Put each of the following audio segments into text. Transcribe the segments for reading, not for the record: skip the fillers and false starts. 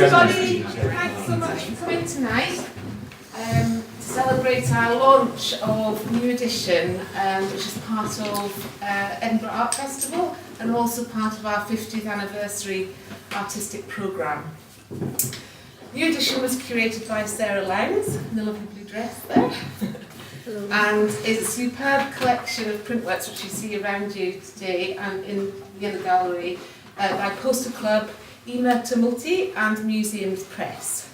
everybody. Thanks so much for coming tonight to celebrate our launch of New Edition, which is part of Edinburgh Art Festival and also part of our 50th anniversary artistic programme. New Edition was curated by Sarah Lowndes, in the lovely blue dress there, and is a superb collection of print works which you see around you today and in the other gallery by Poster Club, Emer, Tumilty and Museums Press.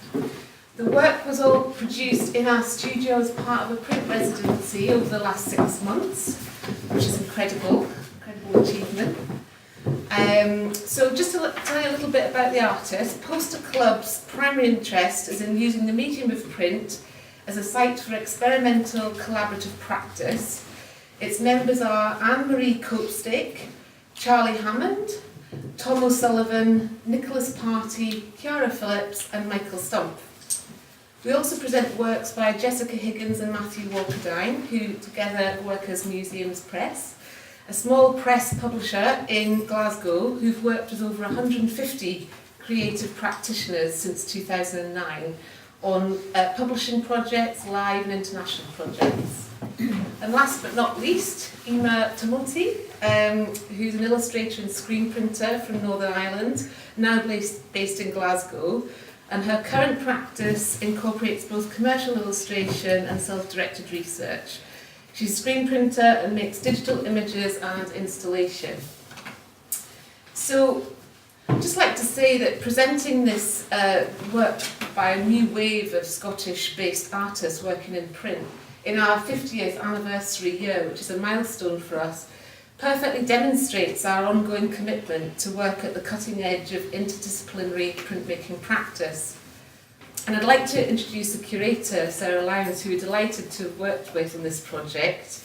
The work was all produced in our studio as part of a print residency over the last 6 months, which is incredible achievement. So just to tell you a little bit about the artist, Poster Club's primary interest is in using the medium of print as a site for experimental collaborative practice. Its members are Anne-Marie Copestake, Charlie Hammond, Tom O'Sullivan, Nicholas Party, Chiara Phillips and Michael Stump. We also present works by Jessica Higgins and Matthew Walkerdine, who together work as Museums Press, a small press publisher in Glasgow who've worked with over 150 creative practitioners since 2009 on publishing projects, live and international projects. And last but not least, Emer Tumilty, who's an illustrator and screen printer from Northern Ireland, now based in Glasgow, and her current practice incorporates both commercial illustration and self-directed research. She's a screen printer and makes digital images and installation. So I'd just like to say that presenting this work by a new wave of Scottish-based artists working in print in our 50th anniversary year, which is a milestone for us, perfectly demonstrates our ongoing commitment to work at the cutting edge of interdisciplinary printmaking practice. And I'd like to introduce the curator, Sarah Lowndes, who we're delighted to have worked with on this project.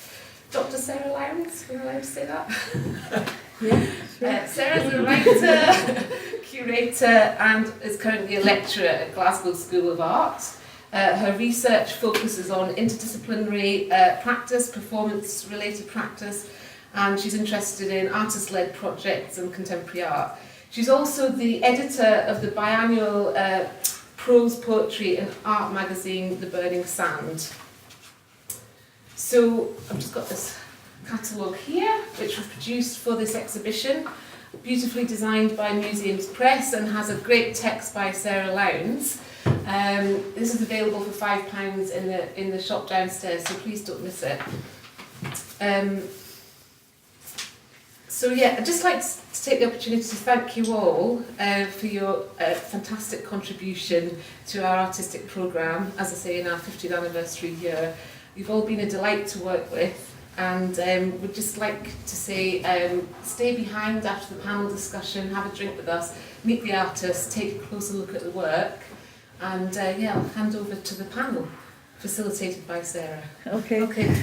Dr. Sarah Lowndes, are you allowed to say that? Yeah, sure. Sarah's a writer, curator, and is currently a lecturer at Glasgow School of Art. Her research focuses on interdisciplinary practice, performance-related practice, and she's interested in artist-led projects and contemporary art. She's also the editor of the biannual prose, poetry and art magazine, The Burning Sand. So I've just got this catalogue here, which was produced for this exhibition, beautifully designed by Museums Press and has a great text by Sarah Lowndes. This is available for £5 in the shop downstairs, so please don't miss it. So yeah, I'd just like to take the opportunity to thank you all for your fantastic contribution to our artistic programme, as I say, in our 50th anniversary year. You've all been a delight to work with, and we'd just like to say stay behind after the panel discussion, have a drink with us, meet the artists, take a closer look at the work, and yeah, I'll hand over to the panel, facilitated by Sarah. Okay.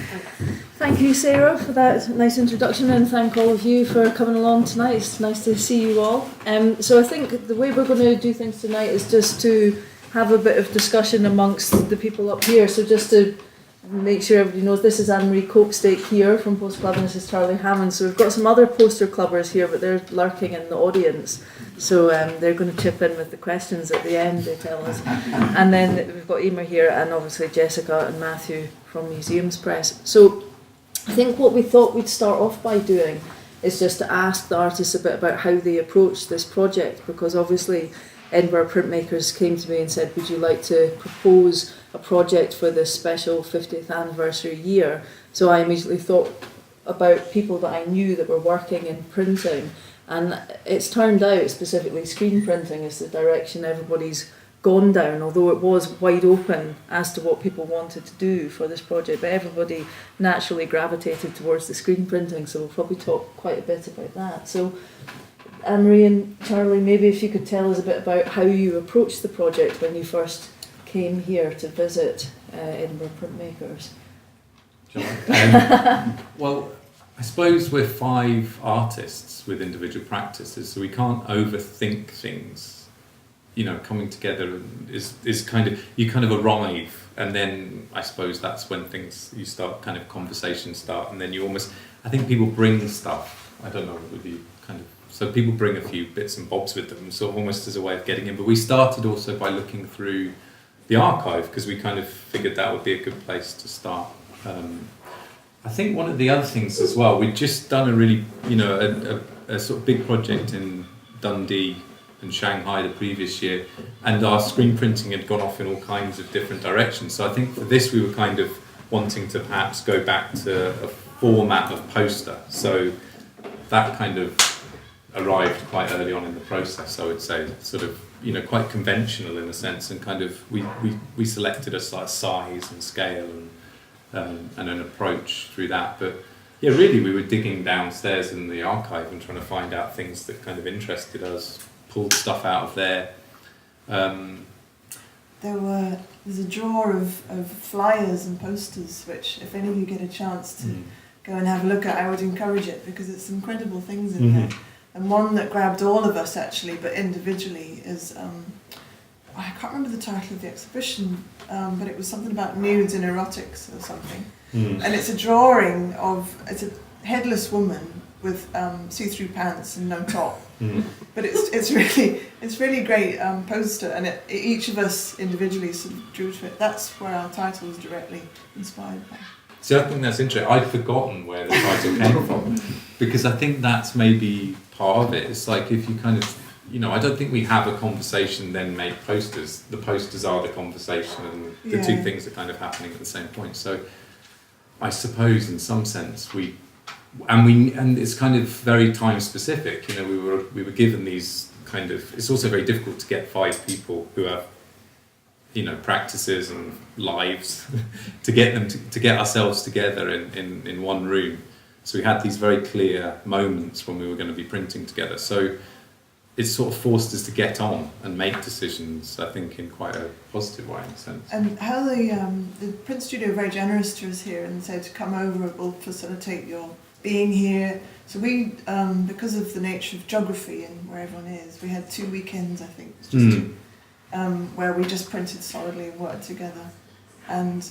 Thank you, Sarah, for that nice introduction, and thank all of you for coming along tonight. It's nice to see you all. So I think the way we're going to do things tonight is just to have a bit of discussion amongst the people up here. So just to make sure everybody knows, this is Anne-Marie Copestake here from Poster Club, and this is Charlie Hammond. So we've got some other poster clubbers here, but they're lurking in the audience. So they're going to chip in with the questions at the end, they tell us. And then we've got Emer here, and obviously Jessica and Matthew from Museums Press. So I think what we thought we'd start off by doing is just to ask the artists a bit about how they approached this project, because obviously Edinburgh printmakers came to me and said, would you like to propose a project for this special 50th anniversary year? So I immediately thought about people that I knew that were working in printing, and it's turned out specifically screen printing is the direction everybody's gone down, although it was wide open as to what people wanted to do for this project, but everybody naturally gravitated towards the screen printing, so we'll probably talk quite a bit about that. So Anne-Marie and Charlie, maybe if you could tell us a bit about how you approached the project when you first came here to visit Edinburgh printmakers. Well, I suppose we're 5 artists with individual practices, so we can't overthink things. You know, coming together is kind of, you kind of arrive, and then I suppose that's when you start, kind of conversations start, and then you almost, I think people bring stuff. I don't know whether you kind of so people bring a few bits and bobs with them, sort of almost as a way of getting in. But we started also by looking through the archive because we kind of figured that would be a good place to start. I think one of the other things as well, we'd just done a really, a sort of big project in Dundee and Shanghai the previous year, and our screen printing had gone off in all kinds of different directions. So I think for this we were kind of wanting to perhaps go back to a format of poster. So that kind of arrived quite early on in the process, I would say, sort of, quite conventional in a sense, and kind of we selected a size and scale and an approach through that. But yeah, really we were digging downstairs in the archive and trying to find out things that kind of interested us, pulled stuff out of there. There's a drawer of flyers and posters, which if any of you get a chance to go and have a look at, I would encourage it, because it's incredible things in there. And one that grabbed all of us actually, but individually, is I can't remember the title of the exhibition, but it was something about nudes and erotics or something. And it's a drawing of, it's a headless woman with see-through pants and no top. But it's really great poster, and each of us individually sort of drew to it. That's where our title was directly inspired by. So I think that's interesting. I'd forgotten where the title came from, because I think that's maybe part of it. It's like if you kind of, I don't think we have a conversation then make posters. The posters are the conversation, and the two things are kind of happening at the same point. So I suppose in some sense and it's kind of very time specific. We were given these kind of. It's also very difficult to get 5 people who have, practices and lives to get them to get ourselves together in one room. So we had these very clear moments when we were going to be printing together. So it sort of forced us to get on and make decisions, I think, in quite a positive way, in a sense. And how the print studio were very generous to us here and said, come over, we'll facilitate your being here. So we, because of the nature of geography and where everyone is, we had 2 weekends, I think, just where we just printed solidly and worked together. And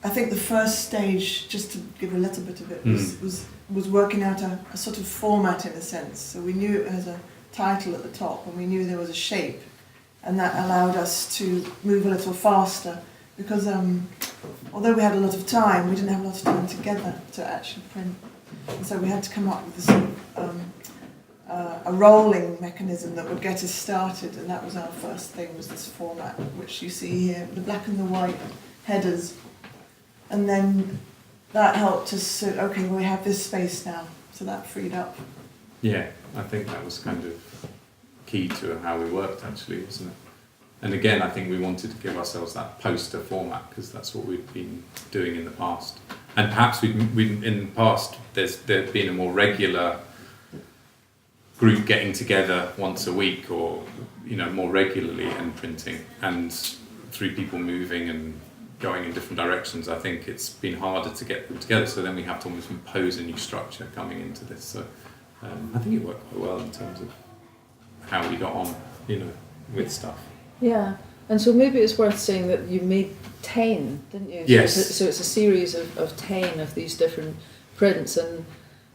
I think the first stage, just to give a little bit of it, was working out a sort of format in a sense. So we knew it has a title at the top, and we knew there was a shape, and that allowed us to move a little faster, because although we had a lot of time, we didn't have a lot of time together to actually print. And so we had to come up with this sort of, a rolling mechanism that would get us started, and that was our first thing, was this format, which you see here, the black and the white headers. And then that helped us say, okay, well, we have this space now, so that freed up. Yeah, I think that was kind of key to how we worked, actually, wasn't it? And again, I think we wanted to give ourselves that poster format, because that's what we'd been doing in the past. And perhaps we'd in the past, there'd been a more regular group getting together once a week, or more regularly, and printing, and through people moving and going in different directions, I think it's been harder to get them together. So then we have to almost impose a new structure coming into this. So I think it worked quite well in terms of how we got on, with stuff. Yeah, and so maybe it's worth saying that you made 10, didn't you? Yes. So it's a series of 10 of these different prints, and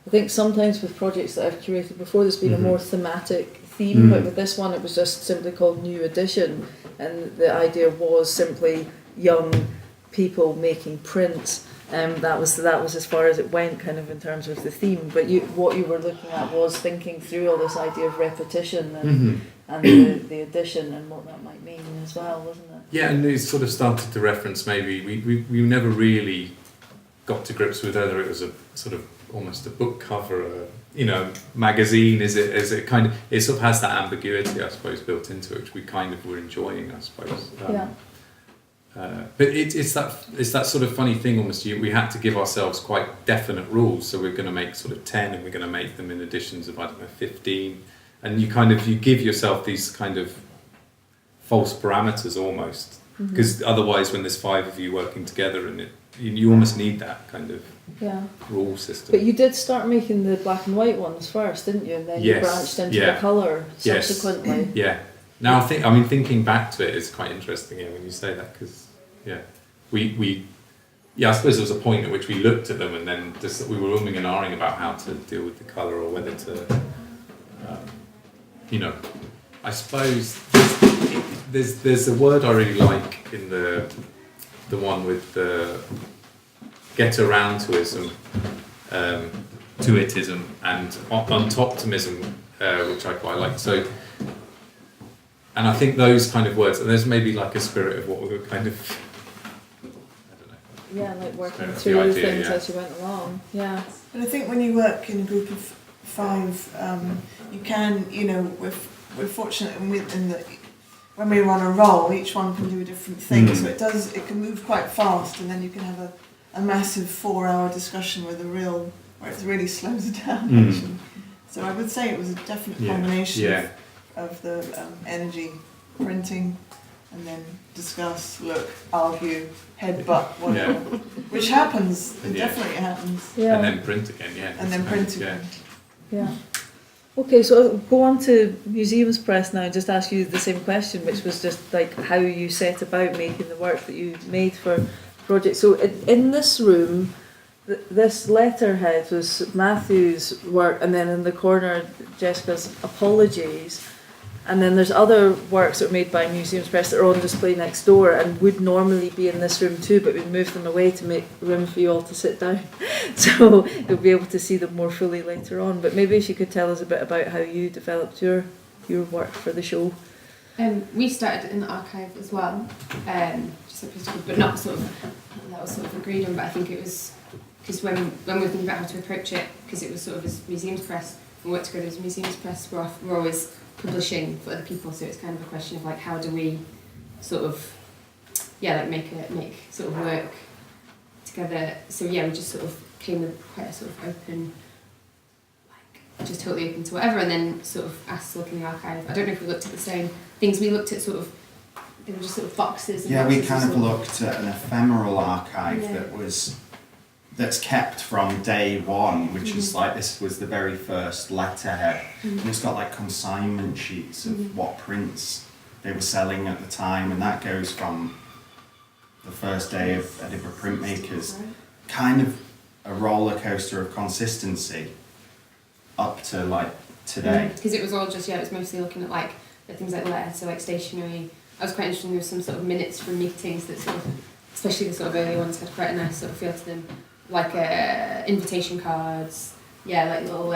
I think sometimes with projects that I've curated before, there's been a more thematic theme, but with this one it was just simply called New Edition, and the idea was simply young people making prints. That was as far as it went, kind of in terms of the theme. But what you were looking at was thinking through all this idea of repetition and the addition and what that might mean as well, wasn't it? Yeah, and it sort of started to reference, maybe we never really got to grips with whether it was a sort of almost a book cover, magazine. Is it kind of, it sort of has that ambiguity, I suppose, built into it, which we kind of were enjoying, I suppose. But it's that sort of funny thing almost. We had to give ourselves quite definite rules. So we're going to make sort of 10, and we're going to make them in editions of 15. And you give yourself these kind of false parameters almost, because otherwise, when there's 5 of you working together, and you almost need that kind of rule system. But you did start making the black and white ones first, didn't you? And then you branched into the colour subsequently. Yeah. Now thinking back to it is quite interesting when you say that, because I suppose there was a point at which we looked at them, and then just we were umming and ahhing about how to deal with the colour, or whether to you know, I suppose there's a word I really like in the one with the get around toism, to itism, and on toptimism, which I quite like. So, and I think those kind of words, and there's maybe like a spirit of what we were kind of, I don't know. Yeah, like working That's through the idea, things yeah. as you went along. Yeah. But I think when you work in a group of 5, you can, you know, we're fortunate in that when we're on a roll, each one can do a different thing. So it can move quite fast, and then you can have a massive 4-hour discussion where it really slows it down. Actually. So I would say it was a definite combination of the energy, printing, and then discuss, look, argue, headbutt, whatever, which happens. It definitely happens. Yeah. And then print again, And then print again. Yeah. Okay, so I'll go on to Museums Press now and just ask you the same question, which was just like how you set about making the work that you made for the project. So in this room, this letterhead was Matthew's work, and then in the corner Jessica's apologies, and then there's other works that were made by Museums Press that are on display next door and would normally be in this room too, but we moved them away to make room for you all to sit down, so you'll be able to see them more fully later on. But maybe if you could tell us a bit about how you developed your work for the show. We started in the archive as well, just like Christopher, but not sort of, that was sort of agreed on, but I think it was because when we were thinking about how to approach it, because it was sort of as Museums Press, we worked together as Museums Press, we're always publishing for other people, so it's kind of a question of like how do we sort of make sort of work together. So we just sort of came with quite a sort of open, like just totally open to whatever, and then sort of asked to look in the archive. I don't know if we looked at the same things. We looked at sort of, they were just sort of boxes. And we boxes kind of looked at an ephemeral archive that's kept from day one, which is like, this was the very first letterhead, and it's got like consignment sheets of what prints they were selling at the time, and that goes from the first day of Edinburgh Printmakers, kind of a roller coaster of consistency up to like today. Because it was all just, it was mostly looking at like the things like letters, so like stationery. I was quite interested, there was some sort of minutes from meetings that sort of, especially the sort of early ones, had quite a nice sort of feel to them. Like invitation cards, like little,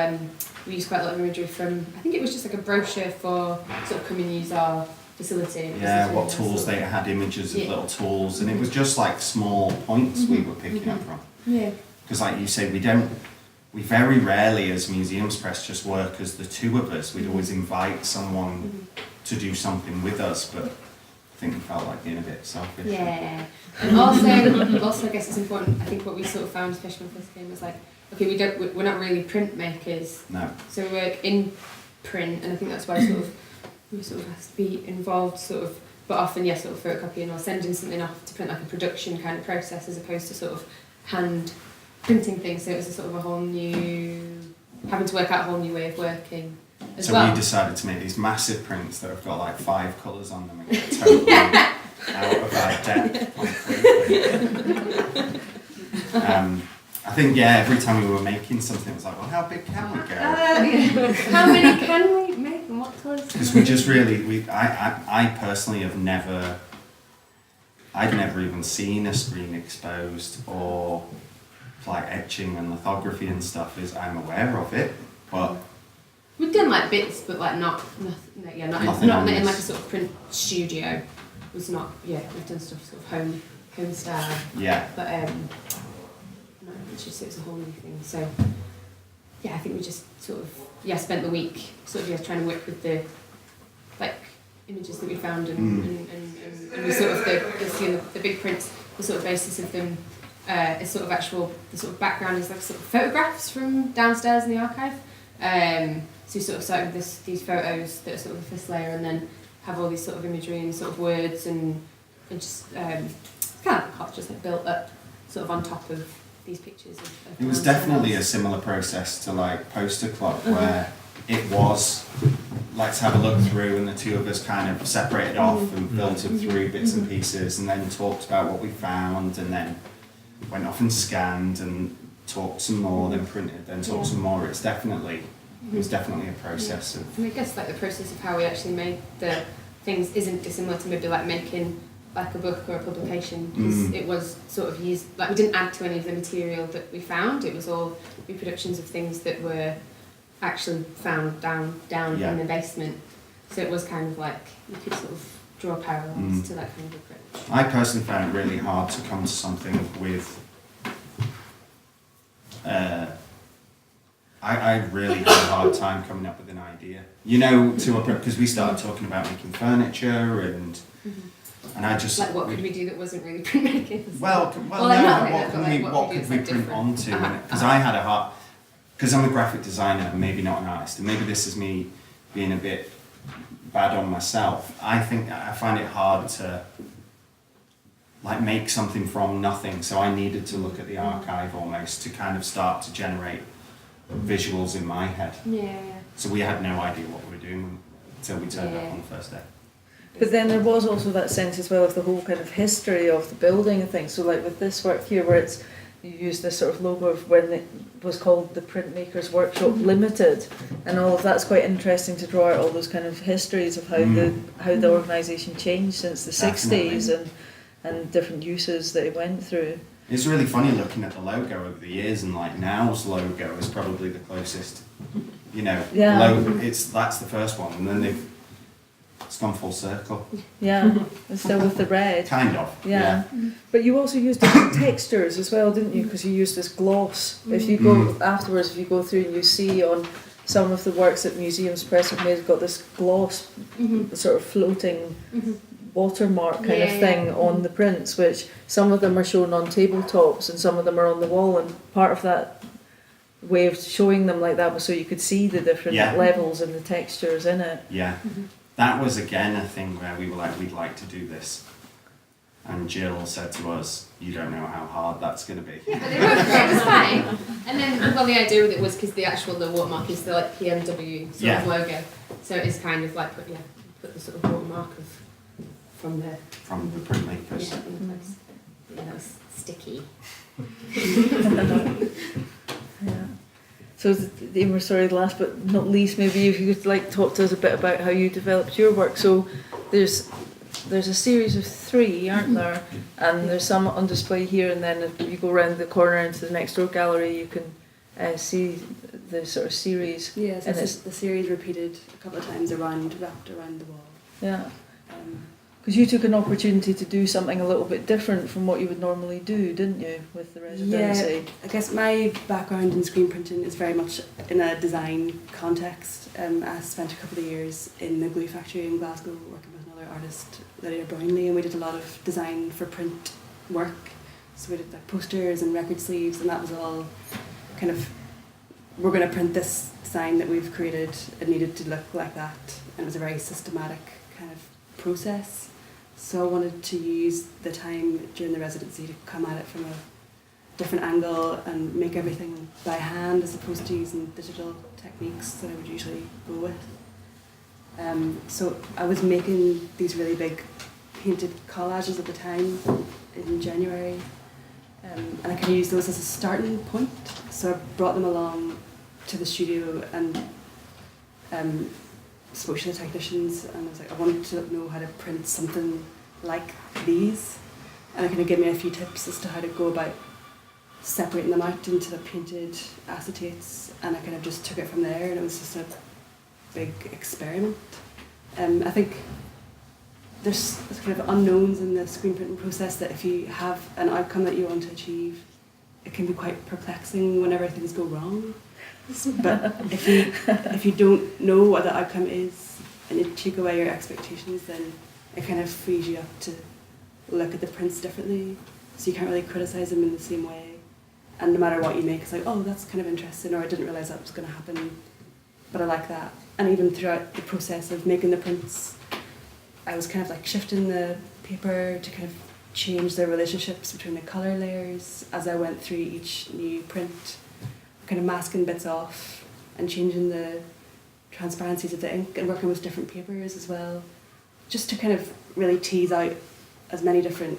we used quite a lot of imagery from, I think it was just like a brochure for sort of come and use our facility. What tools they had, images of little tools, and it was just like small points we were picking up from. Yeah. Because like you say, we very rarely as Museums Press just work as the two of us. We'd always invite someone to do something with us, but I think we felt like being a bit selfish. Yeah. And also I guess it's important, I think what we sort of found, especially when we first came, was like, okay, we're not really printmakers. No. So we work in print, and I think that's why we sort of have to be involved but often sort of photocopying or sending something off to print, like a production kind of process, as opposed to sort of hand printing things. So it was a sort of a whole new, having to work out a whole new way of working. So we decided to make these massive prints that have got like 5 colours on them and get totally out of our depth completely. I think every time we were making something, it was like, well, how big can we go? How many can we make and what colours? Because we just really, I personally have never, I'd never even seen a screen exposed, or like etching and lithography and stuff. I'm aware of it, but we've done like bits, but like not in like a sort of print studio. It was not, we've done stuff sort of home style. Yeah. But no, it's a whole new thing. So I think we just sort of spent the week sort of trying to work with the like images that we found and we sort of the big prints, the sort of basis of them is sort of the sort of background is like sort of photographs from downstairs in the archive. So we sort of started with these photos that are sort of the first layer, and then have all these sort of imagery and sort of words and just kind of like just like built up sort of on top of these pictures. It was definitely a similar process to like Poster Club, where it was, let's have a look through, and the two of us kind of separated off and filtered through bits and pieces, and then talked about what we found, and then went off and scanned and talked some more, then printed, then talked some more. It's definitely It was definitely a process of. And I guess like the process of how we actually made the things isn't dissimilar to maybe like making like a book or a publication, because it was sort of used, like we didn't add to any of the material that we found. It was all reproductions of things that were actually found down in the basement. So it was kind of like you could sort of draw parallels to that kind of approach. I personally found it really hard to come to something with. I really had a hard time coming up with an idea. You know, because we started talking about making furniture and I just like what could we do that wasn't really printmaking? What could we print onto? Because I had a hard, because I'm a graphic designer and maybe not an artist, and maybe this is me being a bit bad on myself. I think I find it hard to like make something from nothing, so I needed to look at the archive almost to kind of start to generate visuals in my head. Yeah. So we had no idea what we were doing until we turned up on the first day. But then there was also that sense as well of the whole kind of history of the building and things. So like with this work here, where you use this sort of logo of when it was called the Printmakers Workshop Limited, and all of that's quite interesting to draw out all those kind of histories of how the organisation changed since the 60s and different uses that it went through. It's really funny looking at the logo over the years, and like now's logo is probably the closest, logo. That's the first one, and then it's gone full circle. Yeah, and still with the red. Kind of. Yeah. But you also used different textures as well, didn't you? Because you used this gloss. If you go afterwards, if you go through and you see on some of the works that Museums Press have made, got this gloss, sort of floating watermark kind of thing on the prints, which some of them are shown on tabletops and some of them are on the wall, and part of that way of showing them like that was so you could see the different levels and the textures in it. Yeah. That was again a thing where we were like, we'd like to do this. And Jill said to us, you don't know how hard that's going to be. Yeah, but it was fine. And then, well, the idea with it was because the watermark is the like PMW sort of logo. So it's kind of like put the sort of watermark from the printmakers. Yeah, in the place. Yeah, that was sticky. Yeah. So, Emer, sorry, last but not least, maybe if you could like talk to us a bit about how you developed your work. So, there's a series of 3, aren't there? And there's some on display here, and then if you go around the corner into the next door gallery, you can see the sort of series. Yes, and it's the series repeated a couple of times wrapped around the wall. Yeah. Because you took an opportunity to do something a little bit different from what you would normally do, didn't you, with the residency? Yeah, I guess my background in screen printing is very much in a design context. I spent a couple of years in the glue factory in Glasgow working with another artist, Lydia Brownlee, and we did a lot of design for print work. So we did like posters and record sleeves, and that was all kind of, we're going to print this sign that we've created. It needed to look like that, and it was a very systematic kind of process. So I wanted to use the time during the residency to come at it from a different angle and make everything by hand as opposed to using digital techniques that I would usually go with. So I was making these really big painted collages at the time in January, and I kind of used those as a starting point. So I brought them along to the studio and spoke to the technicians, and I was like, I wanted to know how to print something like these, and it kind of gave me a few tips as to how to go about separating them out into the painted acetates, and I kind of just took it from there, and it was just a big experiment. I think there's kind of unknowns in the screen printing process that if you have an outcome that you want to achieve, it can be quite perplexing whenever things go wrong. But if you don't know what the outcome is and you take away your expectations, then it kind of frees you up to look at the prints differently. So you can't really criticise them in the same way. And no matter what you make, it's like, oh, that's kind of interesting, or I didn't realise that was going to happen, but I like that. And even throughout the process of making the prints, I was kind of like shifting the paper to kind of change the relationships between the colour layers as I went through each new print, kind of masking bits off and changing the transparencies of the ink and working with different papers as well, just to kind of really tease out as many different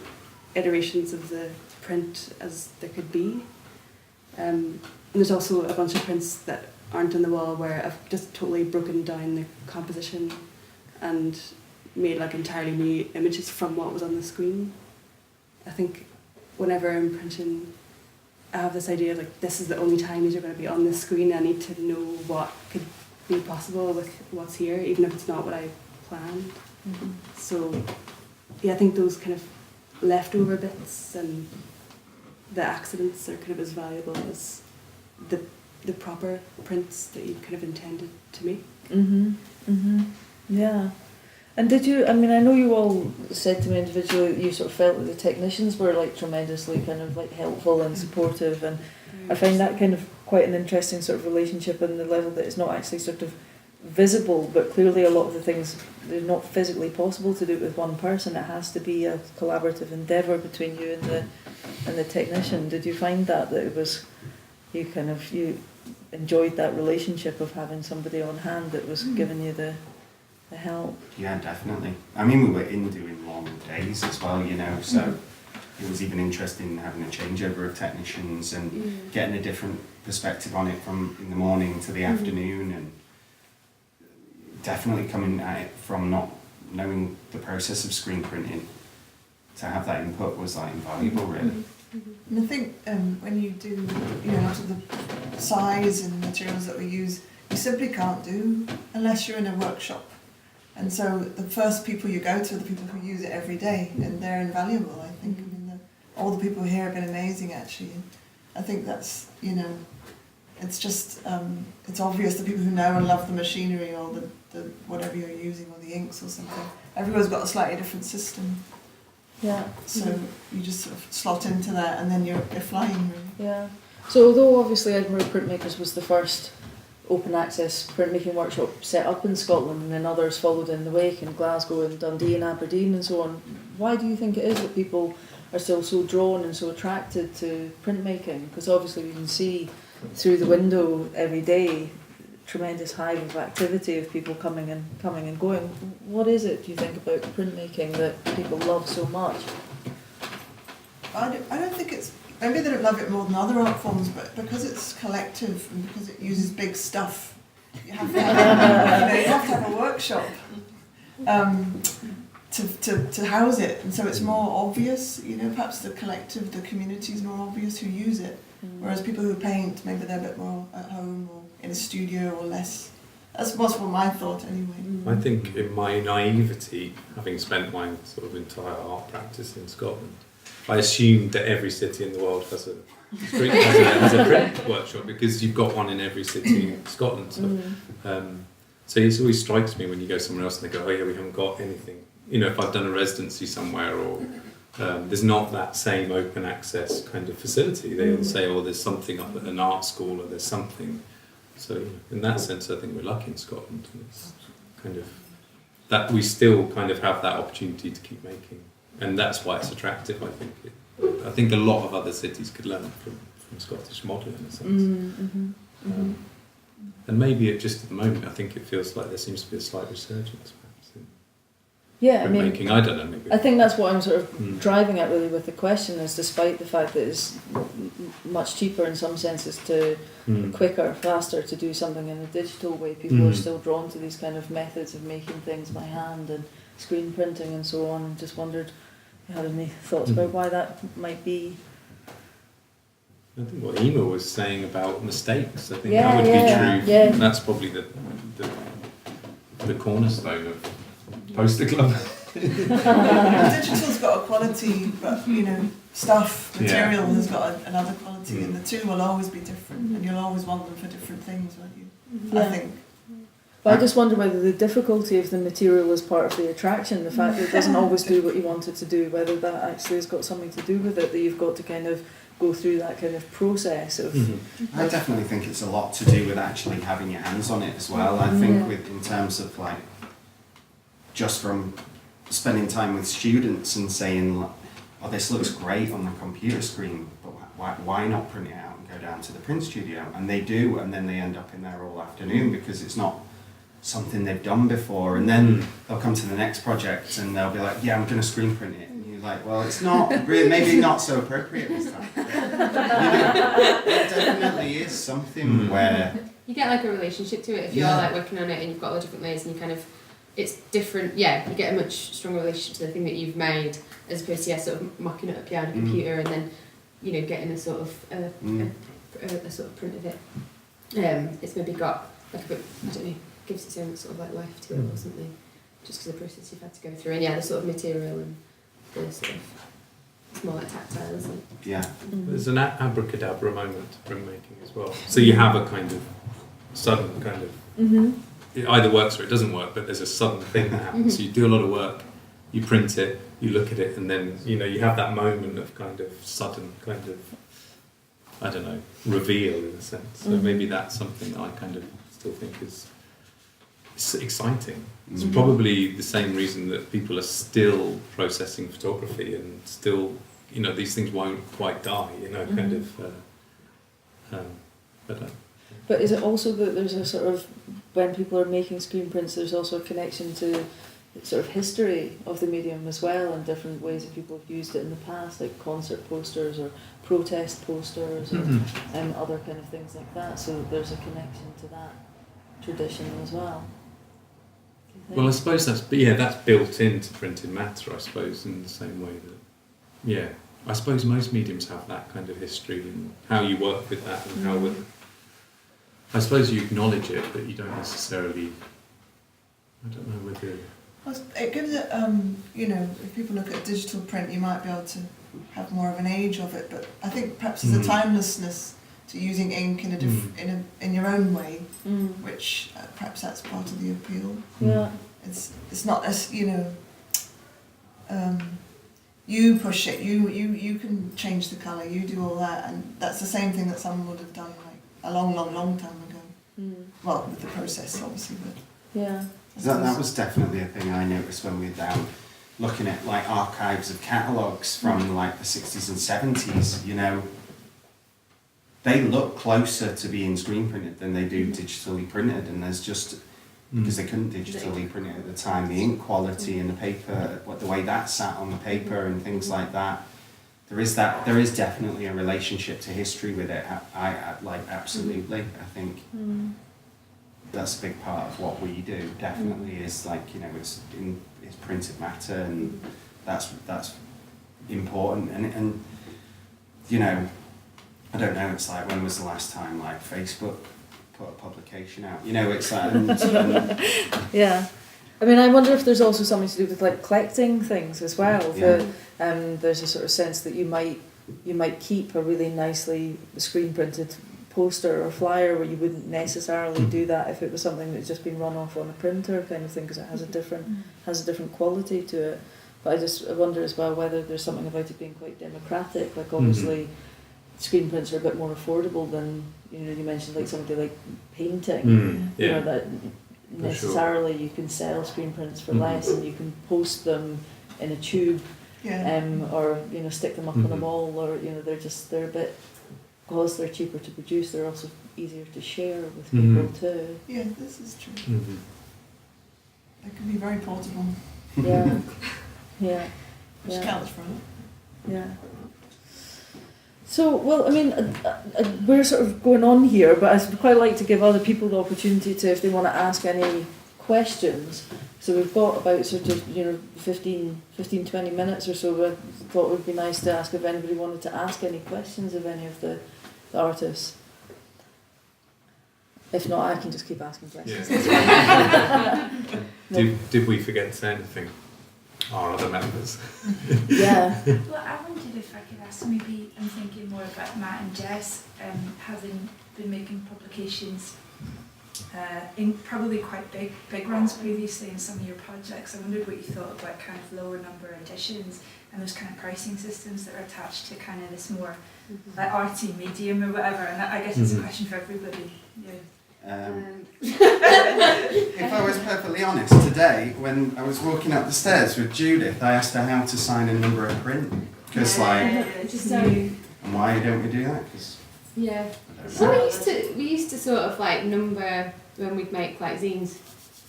iterations of the print as there could be. And there's also a bunch of prints that aren't on the wall, where I've just totally broken down the composition and made like entirely new images from what was on the screen. I think whenever I'm printing, I have this idea of like, this is the only time these are going to be on the screen. I need to know what could be possible with what's here, even if it's not what I planned. Mm-hmm. So yeah, I think those kind of leftover bits and the accidents are kind of as valuable as the proper prints that you kind of intended to make. Yeah. And did you, I mean, I know you all said to me individually that you sort of felt that the technicians were like tremendously kind of like helpful and supportive, and I find that kind of quite an interesting sort of relationship on the level that it's not actually sort of visible, but clearly a lot of the things, they're not physically possible to do it with one person. It has to be a collaborative endeavour between you and the technician. Did you find that it was, you enjoyed that relationship of having somebody on hand that was giving you the help? Yeah, definitely. I mean, we were doing long days as well, you know, so it was even interesting having a changeover of technicians and getting a different perspective on it from in the morning to the afternoon, and definitely coming at it from not knowing the process of screen printing. To have that input was like invaluable, really. And I think when you do, out of the size and materials that we use, you simply can't do unless you're in a workshop. And so the first people you go to are the people who use it every day, and they're invaluable, I think. I mean, all the people here have been amazing, actually. And I think that's, it's just, it's obvious the people who know and love the machinery or the whatever you're using, or the inks or something. Everyone's got a slightly different system. Yeah. So you just sort of slot into that, and then you're flying, really. Yeah. So although obviously Edinburgh Printmakers was the first open access printmaking workshop set up in Scotland, and then others followed in the wake in Glasgow and Dundee and Aberdeen and so on, why do you think it is that people are still so drawn and so attracted to printmaking? Because obviously we can see through the window every day tremendous hive of activity of people coming and going. What is it, do you think, about printmaking that people love so much? I don't think it's, maybe they don't love it more than other art forms, but because it's collective and because it uses big stuff, you have to have a workshop to house it, and so it's more obvious. Perhaps the collective, the community is more obvious who use it, whereas people who paint, maybe they're a bit more at home or in a studio or less. That's what my thought, anyway. I think in my naivety, having spent my sort of entire art practice in Scotland, I assumed that every city in the world has a print workshop, because you've got one in every city in Scotland. So it always strikes me when you go somewhere else and they go, oh yeah, we haven't got anything. If I've done a residency somewhere, or there's not that same open access kind of facility. They'll say, oh, there's something up at an art school, or there's something. So in that sense, I think we're lucky in Scotland. And it's kind of that we still kind of have that opportunity to keep making. And that's why it's attractive, I think. I think a lot of other cities could learn from Scottish model in a sense. And maybe just at the moment, I think it feels like there seems to be a slight resurgence, perhaps, in printmaking. I don't know, maybe. I think that's what I'm sort of driving at really with the question, is despite the fact that it's much cheaper in some senses to quicker, faster to do something in a digital way, people are still drawn to these kind of methods of making things by hand and screen printing and so on, and just wondered if you had any thoughts about why that might be. I think what Emer was saying about mistakes, I think that would be true. Yeah. That's probably the cornerstone of Poster Club. Digital's got a quality, but material has got another quality, and the two will always be different, and you'll always want them for different things, won't you? I think. But I just wonder whether the difficulty of the material is part of the attraction, the fact that it doesn't always do what you want it to do, whether that actually has got something to do with it, that you've got to kind of go through that kind of process of... I definitely think it's a lot to do with actually having your hands on it as well. I think in terms of like, just from spending time with students and saying, oh, this looks great on the computer screen, but why not print it out and go down to the print studio? And they do, and then they end up in there all afternoon because it's not something they've done before. And then they'll come to the next project and they'll be like, yeah, I'm going to screen print it. And you're like, well, it's not really, maybe not so appropriate this time. There definitely is something where you get like a relationship to it if you're like working on it and you've got all the different layers and you kind of, it's different, you get a much stronger relationship to the thing that you've made as opposed to sort of mocking it up on a computer and then, you know, getting a sort of a sort of print of it. It's maybe got like a bit, I don't know, gives its own sort of like life to it or something, just because of the process you've had to go through. And the sort of material and the sort of, it's more like tactile, isn't it? Yeah. There's an abracadabra moment to printmaking as well. So you have a kind of sudden kind of, it either works or it doesn't work, but there's a sudden thing that happens. So you do a lot of work, you print it, you look at it, and then, you know, you have that moment of kind of sudden kind of, I don't know, reveal in a sense. So maybe that's something that I kind of still think is exciting. It's probably the same reason that people are still processing photography and still, you know, these things won't quite die, you know, kind of, But is it also that there's a sort of, when people are making screen prints, there's also a connection to sort of history of the medium as well, and different ways that people have used it in the past, like concert posters or protest posters or other kind of things like that, so there's a connection to that tradition as well. well, I suppose that's built into printed matter, I suppose, in the same way that, I suppose most mediums have that kind of history and how you work with that and how I suppose you acknowledge it, but you don't necessarily, I don't know whether... Well, it gives it, you know, if people look at digital print, you might be able to have more of an age of it, but I think perhaps there's a timelessness to using ink in a in your own way, which perhaps that's part of the appeal. Yeah. It's not as, you know, you push it, you can change the colour, you do all that, and that's the same thing that someone would have done like a long time ago. Well, with the process, obviously, but yeah. That was definitely a thing I noticed when we were down looking at like archives of catalogues from like the 60s and 70s, you know. They look closer to being screen printed than they do digitally printed, and there's just, because they couldn't digitally print it at the time, the ink quality and the paper, the way that sat on the paper and things like that. There is definitely a relationship to history with it. I like absolutely. I think that's a big part of what we do. Definitely is like, you know, it's printed matter, and that's important. And you know, I don't know. It's like, when was the last time like Facebook put a publication out? You know, it's like yeah. I mean, I wonder if there's also something to do with like collecting things as well. Yeah. There's a sort of sense that you might keep a really nicely screen printed poster or flyer where you wouldn't necessarily do that if it was something that's just been run off on a printer kind of thing, because it has a different quality to it. But I wonder as well whether there's something about it being quite democratic. Like obviously, screen prints are a bit more affordable than, you know, you mentioned like something like painting. You know, that necessarily you can sell screen prints for less, and you can post them in a tube, or, you know, stick them up on a wall, or, you know, they're a bit, because they're cheaper to produce, they're also easier to share with people too. Yeah, this is true. They can be very portable. Yeah, yeah, which counts for it. Yeah. So, well, I mean, we're sort of going on here, but I'd quite like to give other people the opportunity to, if they want to ask any questions. So we've got about sort of, you know, 15, 20 minutes or so. I thought it would be nice to ask if anybody wanted to ask any questions of any of the artists. If not, I can just keep asking questions. Yeah. Did we forget to say anything? Our other members. Yeah. Well, I wondered if I could ask, maybe I'm thinking more about Matt and Jess, having been making publications in probably quite big runs previously in some of your projects. I wondered what you thought about kind of lower number editions and those kind of pricing systems that are attached to kind of this more like arty medium or whatever. And I guess it's a question for everybody. Yeah. If I was perfectly honest, today when I was walking up the stairs with Judith, I asked her how to sign a number of print, because and why don't we do that? Cause Well, we used to sort of like number when we'd make like zines.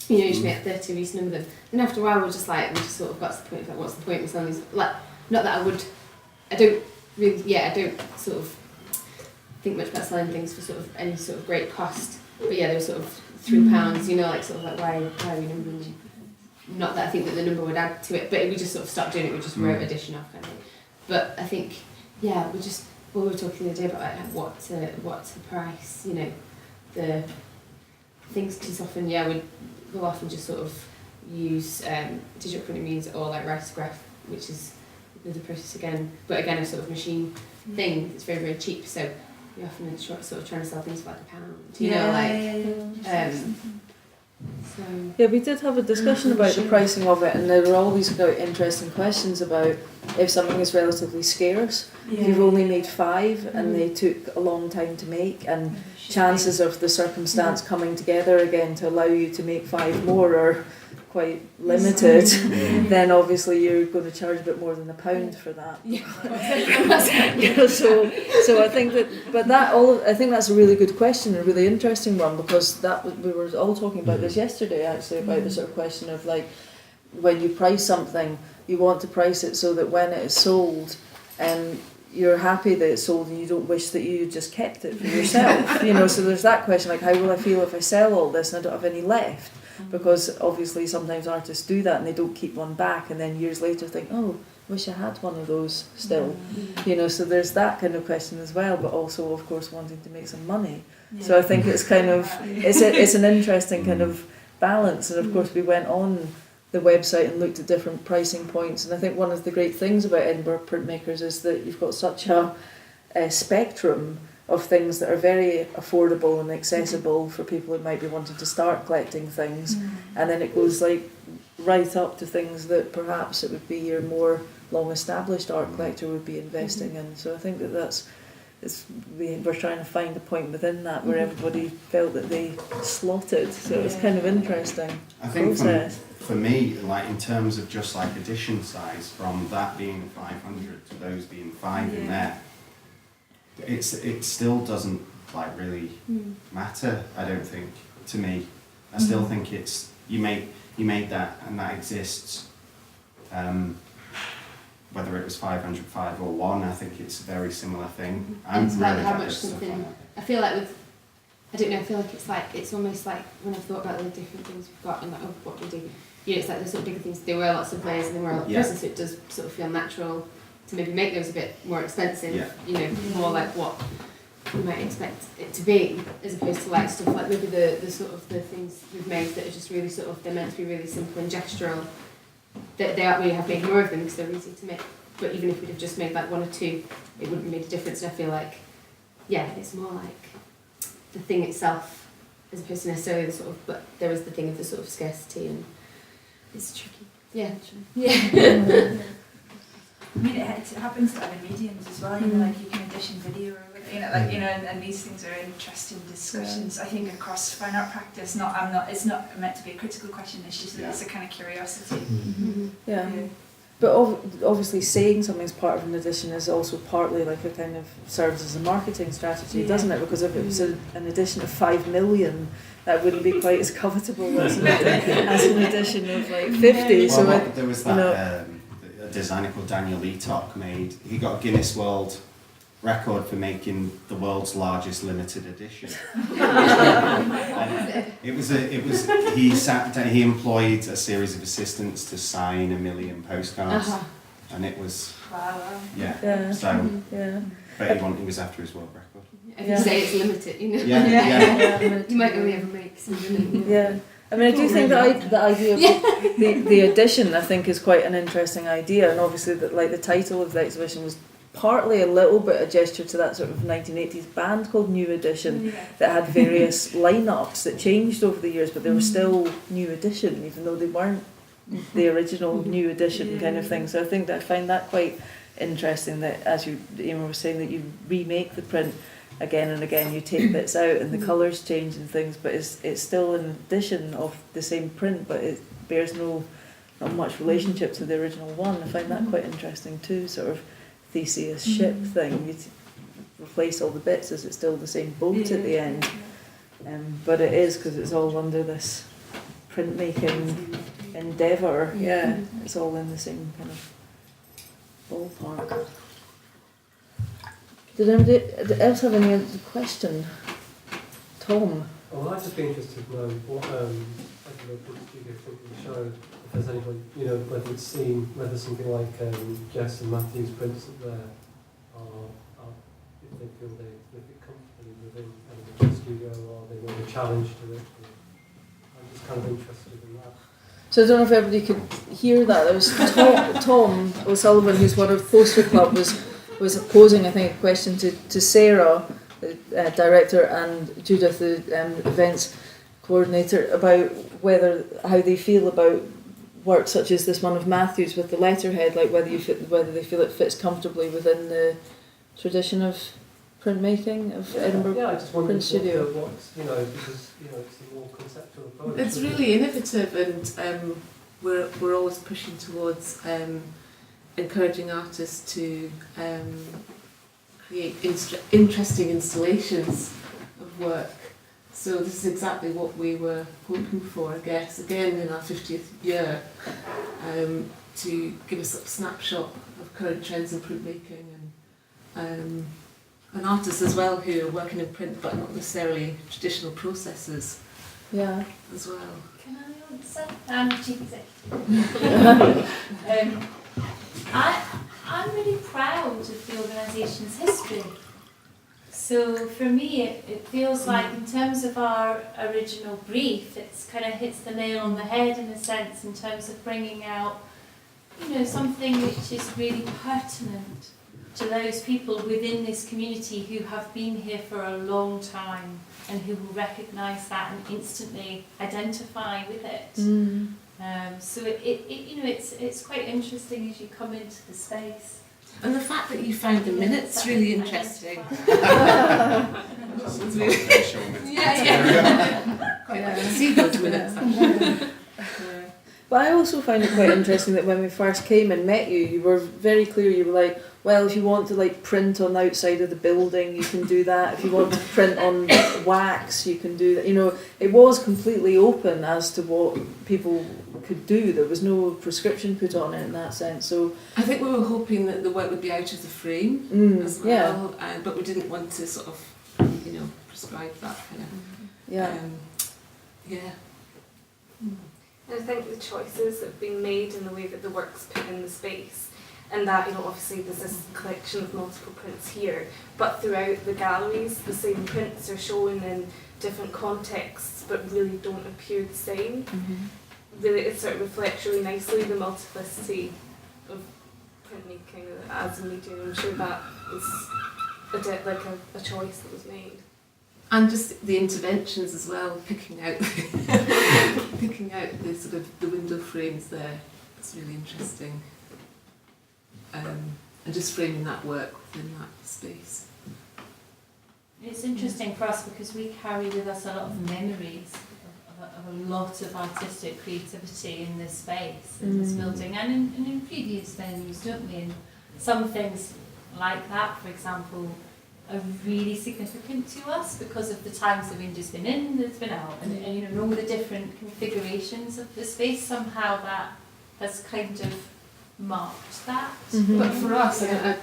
You know, you just make 30, we used to number them. And after a while, we just sort of got to the point of like, what's the point of selling these? Like, not that I don't sort of think much about selling things for sort of any sort of great cost. but yeah, they were sort of £3, you know, like sort of like why are we numbering them? Not that I think that the number would add to it, but we just sort of stopped doing it. We just wrote addition off kind of thing. But I think we were talking the other day about like what's the price, you know, the things because often we'll often just sort of use digital printing means or like risograph, which is another process again, but again a sort of machine thing. It's very, very cheap, so we often sort of trying to sell things for like £1, you know, like so Yeah, we did have a discussion about the pricing of it, and there were all these quite interesting questions about if something is relatively scarce, if you've only made 5 and they took a long time to make, and chances of the circumstance coming together again to allow you to make 5 more are quite limited, then obviously you're going to charge a bit more than £1 for that. So I think I think that's a really good question, a really interesting one, because we were all talking about this yesterday actually, about the sort of question of like when you price something, you want to price it so that when it is sold, you're happy that it's sold and you don't wish that you just kept it for yourself. You know, so there's that question, like how will I feel if I sell all this and I don't have any left? Because obviously sometimes artists do that and they don't keep one back, and then years later think, oh, wish I had one of those still. You know, so there's that kind of question as well, but also of course wanting to make some money. So I think it's kind of it's an interesting kind of balance, and of course we went on the website and looked at different pricing points, and I think one of the great things about Edinburgh printmakers is that you've got such a spectrum of things that are very affordable and accessible for people who might be wanting to start collecting things, and then it goes like right up to things that perhaps it would be your more long established art collector would be investing in. So I think we're trying to find a point within that where everybody felt that they slotted, so it's kind of interesting I think process. For me, like in terms of just like edition size, from that being 500 to those being 5 in there, it still doesn't like really matter. I don't think, to me. I still think it's you made that and that exists. Whether it was 500, 5 or 1, I think it's a very similar thing. It's like how much something. I feel like I feel like it's almost like when I've thought about the different things we've got and like what we do. You know, it's like the sort of bigger things. There were lots of layers and there were a lot of process, so it does sort of feel natural to maybe make those a bit more expensive. You know, more like what you might expect it to be, as opposed to like stuff like maybe the sort of the things we've made that are just really sort of they're meant to be really simple and gestural. That they we have made more of them because they're easy to make. But even if we'd have just made like 1 or 2, it wouldn't have made a difference. And I feel like, it's more like the thing itself as opposed to necessarily the sort of. But there is the thing of the sort of scarcity, and it's tricky. Yeah. I mean, it happens to other mediums as well. You know, like you can edition video, or and these things are interesting discussions. I think across fine art practice. It's not meant to be a critical question. It's just it's a kind of curiosity. Yeah. But obviously saying something's part of an edition is also partly like a kind of serves as a marketing strategy, doesn't it? Because if it was an edition of 5 million, that wouldn't be quite as covetable as an edition of like 50. Well, so there was that a designer called Daniel Leacock made. He got a Guinness World Record for making the world's largest limited edition. He employed a series of assistants to sign 1 million postcards, and it was but he was after his world record. If you say it's limited, you know. You might only ever make some million. Yeah. I mean, I do think that the idea of the edition, I think, is quite an interesting idea, and obviously that like the title of the exhibition was partly a little bit a gesture to that sort of 1980s band called New Edition that had various lineups that changed over the years, but they were still New Edition, even though they weren't the original New Edition kind of thing. So I think that I find that quite interesting that, as Emer was saying, that you remake the print again and again, you take bits out and the colours change and things, but it's still an edition of the same print, but it bears not much relationship to the original one. I find that quite interesting too, sort of Theseus ship thing. You replace all the bits, is it still the same boat at the end? But it is, because it's all under this printmaking endeavour. Yeah, it's all in the same kind of ballpark. Did anybody else have any other question? Tom? Well, I'd just be interested to know what Edinburgh Print Studio think of the show. If there's anybody, whether it's seen, whether something like Jess and Matthew's prints up there are if they feel they fit comfortably within Edinburgh Print Studio, or they want a challenge to it. I'm just kind of interested in that. So I don't know if everybody could hear that. There was Tom O'Sullivan, who's one of Poster Club, was posing, I think, a question to Sarah, the director, and Judith, the events coordinator, about how they feel about work such as this one of Matthew's with the letterhead, like whether they feel it fits comfortably within the tradition of printmaking of Edinburgh I just wondered Print Studio. because it's a more conceptual approach. It's really innovative, and we're always pushing towards encouraging artists to create interesting installations of work. So this is exactly what we were hoping for, I guess, again in our 50th year, to give us a snapshot of current trends in printmaking, and artists as well who are working in print but not necessarily traditional processes as well. Can I answer? I'm Chief Executive. I'm really proud of the organisation's history. So for me, it feels like in terms of our original brief, it's kind of hits the nail on the head in a sense in terms of bringing out, something which is really pertinent to those people within this community who have been here for a long time and who will recognise that and instantly identify with it. So it's quite interesting as you come into the space. And the fact that you found the minutes really interesting. See those minutes. But I also find it quite interesting that when we first came and met you, you were very clear. You were like, well, if you want to print on the outside of the building, you can do that. If you want to print on wax, you can do that. It was completely open as to what people could do. There was no prescription put on it in that sense. So I think we were hoping that the work would be out of the frame as well, but we didn't want to sort of, prescribe that kind of. And I think the choices that have been made in the way that the work's put in the space, and that, obviously there's this collection of multiple prints here, but throughout the galleries the same prints are shown in different contexts but really don't appear the same. Really, it sort of reflects really nicely the multiplicity of printmaking as a medium. I'm sure that was a choice that was made. And just the interventions as well, picking out the sort of the window frames there. It's really interesting. And just framing that work within that space. It's interesting for us because we carry with us a lot of memories of a lot of artistic creativity in this space, in this building, and in previous venues, don't we? And some things like that, for example, are really significant to us because of the times that we've just been in, that's been out, and all the different configurations of the space. Somehow that has kind of marked that. But for us, I'm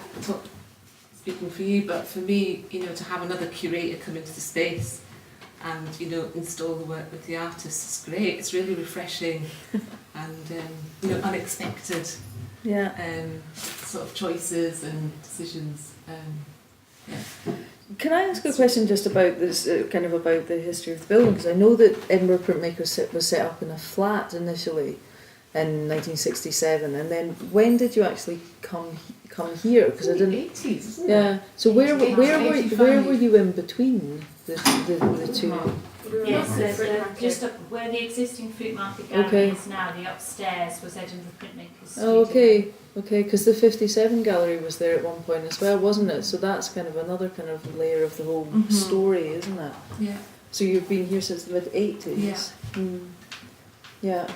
speaking for you, but for me, to have another curator come into the space and install the work with the artists is great. It's really refreshing and unexpected sort of choices and decisions. Can I ask a question just about this, about the history of the building? Because I know that Edinburgh Printmakers was set up in a flat initially in 1967, and then when did you actually come here? Because I didn't. 80s, isn't it? Yeah. So where were you in between the two? Yes, just where the existing fruit market gallery is now. The upstairs was Edinburgh Printmakers Studio. Oh, okay, because the 57 gallery was there at one point as well, wasn't it? So that's kind of another kind of layer of the whole story, isn't it? Yeah. So you've been here since the mid-80s? Yeah. Yeah.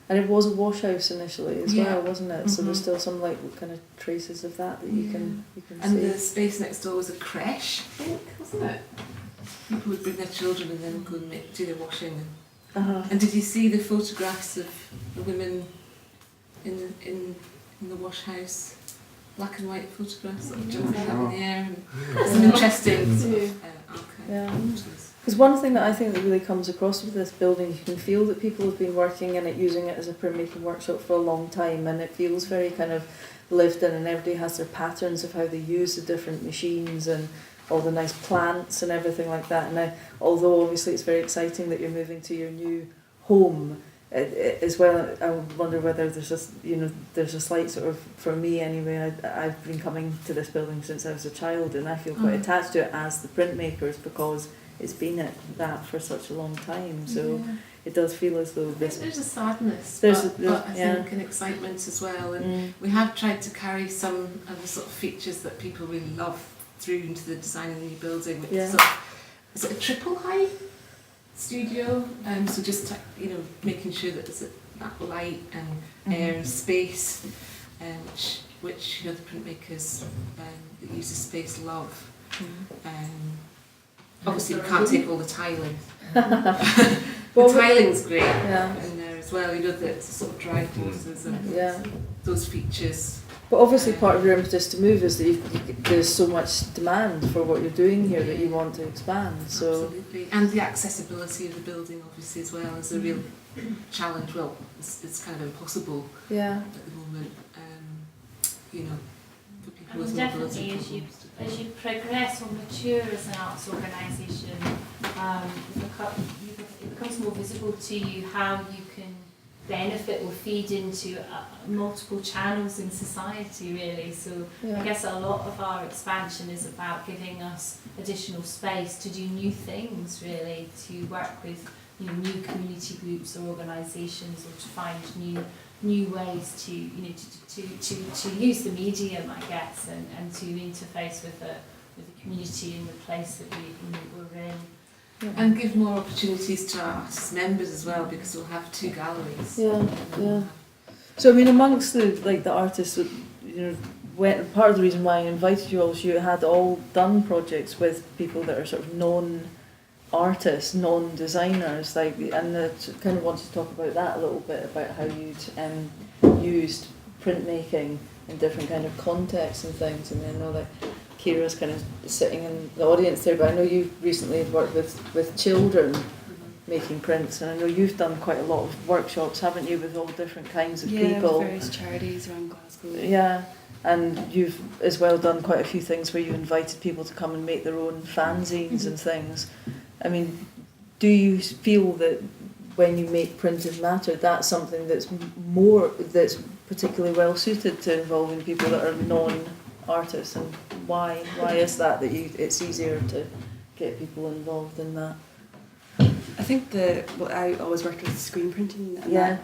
And it was a wash house initially as well, wasn't it? So there's still some kind of traces of that you can see. And the space next door was a creche, I think, wasn't it? People would bring their children and then go and do their washing. And did you see the photographs of the women in the wash house? Black and white photographs of jumping up in the air. And some interesting archive photos. Because one thing that I think that really comes across with this building, you can feel that people have been working in it, using it as a printmaking workshop for a long time, and it feels very kind of lived in, and everybody has their patterns of how they use the different machines and all the nice plants and everything like that. And although obviously it's very exciting that you're moving to your new home, as well, I wonder whether there's just, there's a slight sort of, for me anyway, I've been coming to this building since I was a child, and I feel quite attached to it as the printmakers, because it's been at that for such a long time. So it does feel as though this... There's a sadness, but I think an excitement as well. And we have tried to carry some of the sort of features that people really love through into the design of the new building. Which is, is it a triple height studio? So just making sure that there's that light and air and space, which the printmakers that use the space love. Obviously we can't take all the tiling. The tiling's great in there as well, the sort of dry courses and those features. But obviously part of your impetus to move is that there's so much demand for what you're doing here that you want to expand. So. Absolutely, and the accessibility of the building obviously as well is a real challenge. Well, it's kind of impossible at the moment, for people with definitely as you progress or mature as an arts organisation, it becomes more visible to you how you can benefit or feed into multiple channels in society, really. So I guess a lot of our expansion is about giving us additional space to do new things, really, to work with new community groups or organisations, or to find new ways to use the medium, I guess, and to interface with the community and the place that we're in. And give more opportunities to our artist members as well, because we'll have 2 galleries. So I mean, amongst the artists, part of the reason why I invited you all is you had all done projects with people that are sort of non-artists, non-designers, and I kind of wanted to talk about that a little bit, about how you'd used printmaking in different kind of contexts and things. And I know that Kira's kind of sitting in the audience there, but I know you've recently worked with children making prints, and I know you've done quite a lot of workshops, haven't you, with all different kinds of people. With various charities around Glasgow. Yeah, and you've as well done quite a few things where you invited people to come and make their own fanzines and things. I mean, do you feel that when you make printed matter, that's something that's particularly well suited to involving people that are non-artists, and why is that it's easier to get people involved in that? I think I always worked with screen printing, and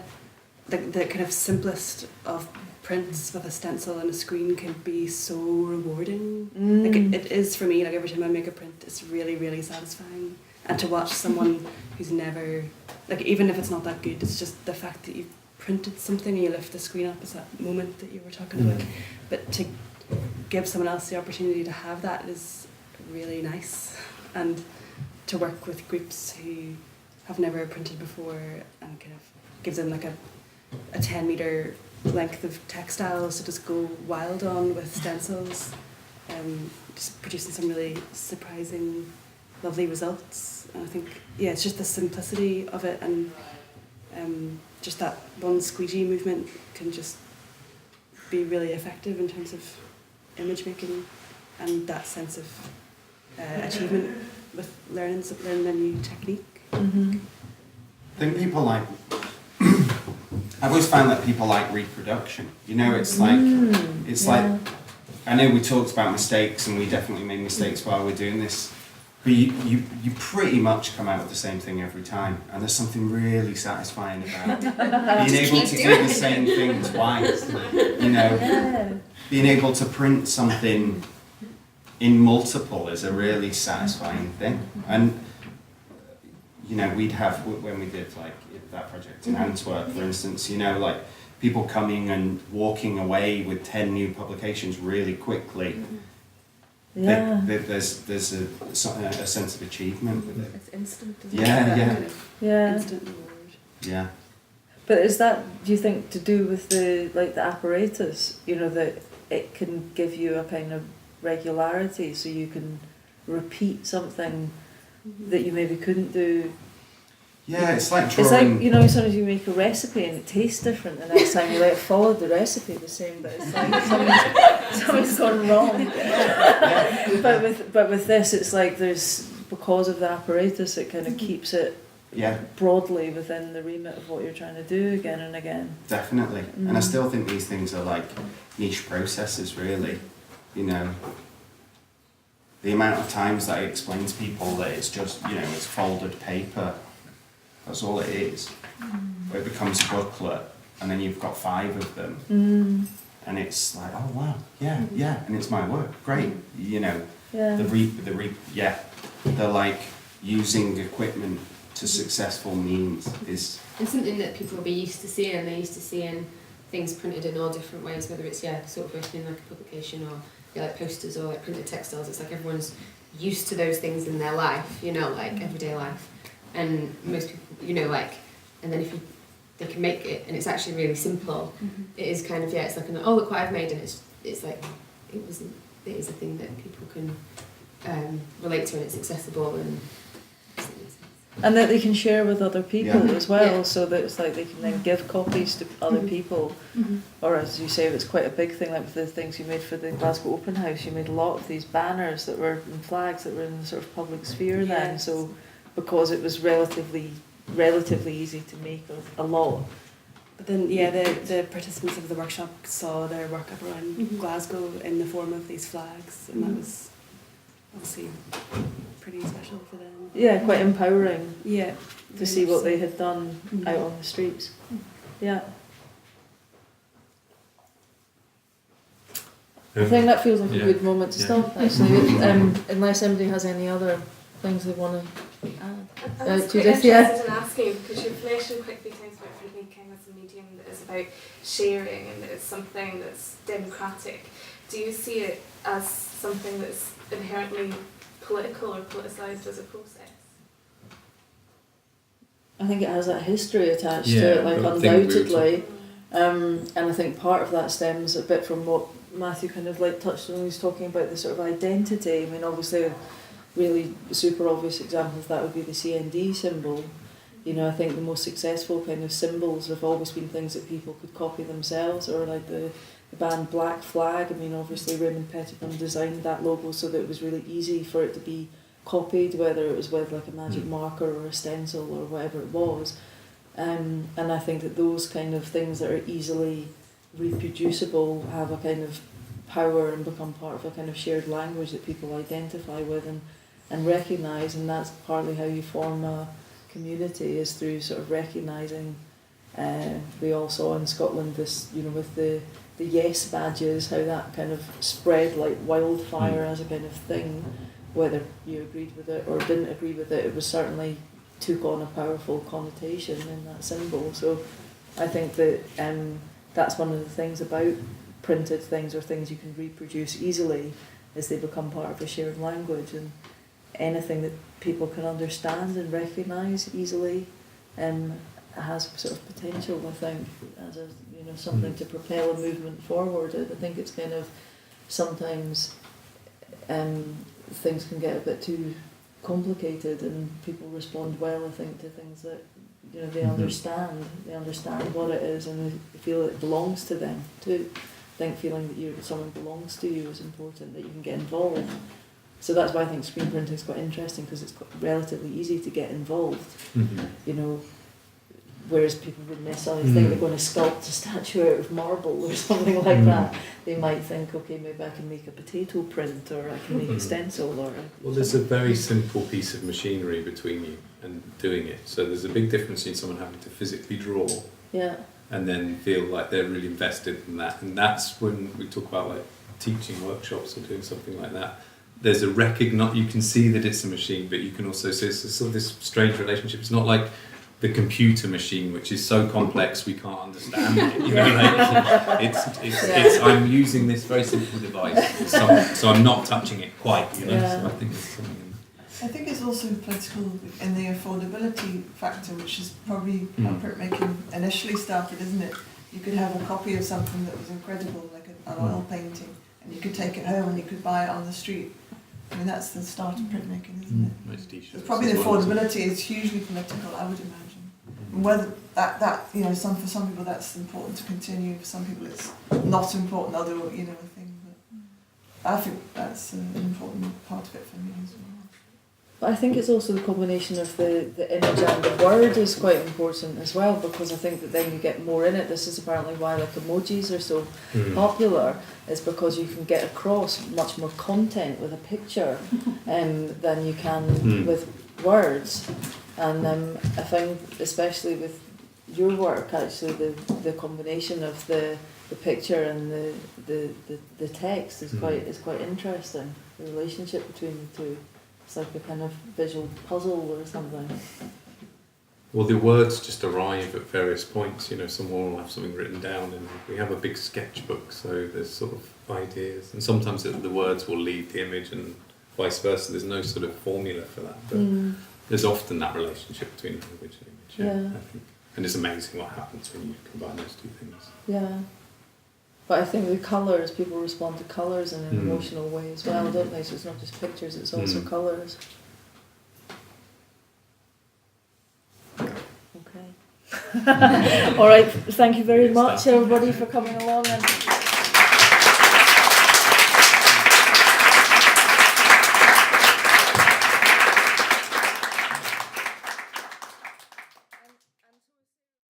the kind of simplest of prints with a stencil and a screen can be so rewarding. Like it is for me. Like every time I make a print, it's really, really satisfying. And to watch someone who's never, even if it's not that good, it's just the fact that you've printed something and you lift the screen up, is that moment that you were talking about. But to give someone else the opportunity to have that is really nice, and to work with groups who have never printed before, and kind of gives them like a 10-metre length of textiles to just go wild on with stencils, just producing some really surprising, lovely results. And I think, it's just the simplicity of it, and just that one squeegee movement can just be really effective in terms of image making, and that sense of achievement with learning a new technique. I think people like... I've always found that people like reproduction. It's like... I know we talked about mistakes, and we definitely made mistakes while we're doing this, but you pretty much come out with the same thing every time, and there's something really satisfying about being able to do the same thing twice. Being able to print something in multiple is a really satisfying thing. And we'd have, when we did that project in Antwerp, for instance, people coming and walking away with 10 new publications really quickly. There's a sense of achievement with it. It's instant. Instant reward. But is that, do you think, to do with the apparatus? That it can give you a kind of regularity, so you can repeat something that you maybe couldn't do. Yeah, it's like It's drawing. like, you know, sometimes you make a recipe and it tastes different the next time you let it follow the recipe the same, but it's like something's gone wrong. But with this, it's like there's, because of the apparatus, it kind of keeps it broadly within the remit of what you're trying to do again and again. Definitely. And I still think these things are like niche processes, really. You know, the amount of times that I explain to people that it's just, you know, it's folded paper. That's all it is. But it becomes a booklet, and then you've got 5 of them. And it's like, oh wow, yeah, and it's my work. Great. You know, they're like using equipment to successful means is. And something that people will be used to seeing. They're used to seeing things printed in all different ways, whether it's sort of working in like a publication or like posters or like printed textiles. It's like everyone's used to those things in their life, you know, like everyday life. And most people, you know, like, and then if they can make it, and it's actually really simple. It is kind of it's like oh look what I've made, and it's like it is a thing that people can relate to, and it's accessible and that they can share with other people as well, so that it's like they can then give copies to other people. Or as you say, if it's quite a big thing, like the things you made for the Glasgow Open House, you made a lot of these banners that were and flags that were in the sort of public sphere then. So because it was relatively easy to make a lot. But then, the participants of the workshop saw their work up around Glasgow in the form of these flags, and that was obviously pretty special for them. Yeah, quite empowering. Yeah, to see what they had done out on the streets. Yeah. I think that feels like a good moment to stop, actually, unless anybody has any other things they want to add. I was quite interested in asking, because you've mentioned quite a few times about printmaking as a medium that is about sharing and that it's something that's democratic. Do you see it as something that's inherently political or politicised as a process? I think it has that history attached to it, like undoubtedly. And I think part of that stems a bit from what Matthew kind of like touched on when he was talking about the sort of identity. I mean, obviously a really super obvious example of that would be the CND symbol. You know, I think the most successful kind of symbols have always been things that people could copy themselves, or like the band Black Flag. I mean, obviously Raymond Pettibone designed that logo so that it was really easy for it to be copied, whether it was with like a magic marker or a stencil or whatever it was. And I think that those kind of things that are easily reproducible have a kind of power and become part of a kind of shared language that people identify with and recognise, and that's partly how you form a community, is through sort of recognising. We all saw in Scotland this, you know, with the yes badges, how that kind of spread like wildfire as a kind of thing. Whether you agreed with it or didn't agree with it, it was certainly took on a powerful connotation in that symbol. So I think that that's one of the things about printed things or things you can reproduce easily, is they become part of a shared language, and anything that people can understand and recognise easily has sort of potential, I think, as a, you know, something to propel a movement forward. I think it's kind of sometimes things can get a bit too complicated and people respond well, I think, to things that, you know, they understand what it is, and they feel it belongs to them too. I think feeling that someone belongs to you is important, that you can get involved. So that's why I think screen printing is quite interesting, because it's relatively easy to get involved. You know, whereas people wouldn't necessarily think they're going to sculpt a statue out of marble or something like that. They might think, okay, maybe I can make a potato print, or I can make a stencil, or... Well, there's a very simple piece of machinery between you and doing it. So there's a big difference in someone having to physically draw and then feel like they're really invested in that. And that's when we talk about like teaching workshops or doing something like that. There's a you can see that it's a machine, but you can also see it's sort of this strange relationship. It's not like the computer machine, which is so complex we can't understand it. You know, like, it's I'm using this very simple device, so I'm not touching it quite. You know, so I think it's something. I think it's also political in the affordability factor, which is probably how printmaking initially started, isn't it? You could have a copy of something that was incredible, like an oil painting, and you could take it home and you could buy it on the street I mean, that's the start of printmaking, isn't it? Most t-shirts. Probably the as well, isn't it? affordability is hugely political, I would imagine. And whether that you know, for some people that's important to continue, for some people it's not important, other you know thing. But I think that's an important part of it for me as well. But I think it's also the combination of the image and the word is quite important as well, because I think that then you get more in it. This is apparently why like emojis are so popular, is because you can get across much more content with a picture than you can with words. And I find, especially with your work, actually the combination of the picture and the text is quite interesting. The relationship between the two. It's like a kind of visual puzzle or something. Well, the words just arrive at various points. You know, someone will have something written down, and we have a big sketchbook, so there's sort of ideas, and sometimes the words will lead the image, and vice versa. There's no sort of formula for that, but there's often that relationship between language and image. Yeah. I think, and it's amazing what happens when you combine those two things. Yeah. But I think the colours, people respond to colours in an emotional way as well, don't they? So it's not just pictures, it's also colours. Okay. All right, thank you very much everybody for coming along. And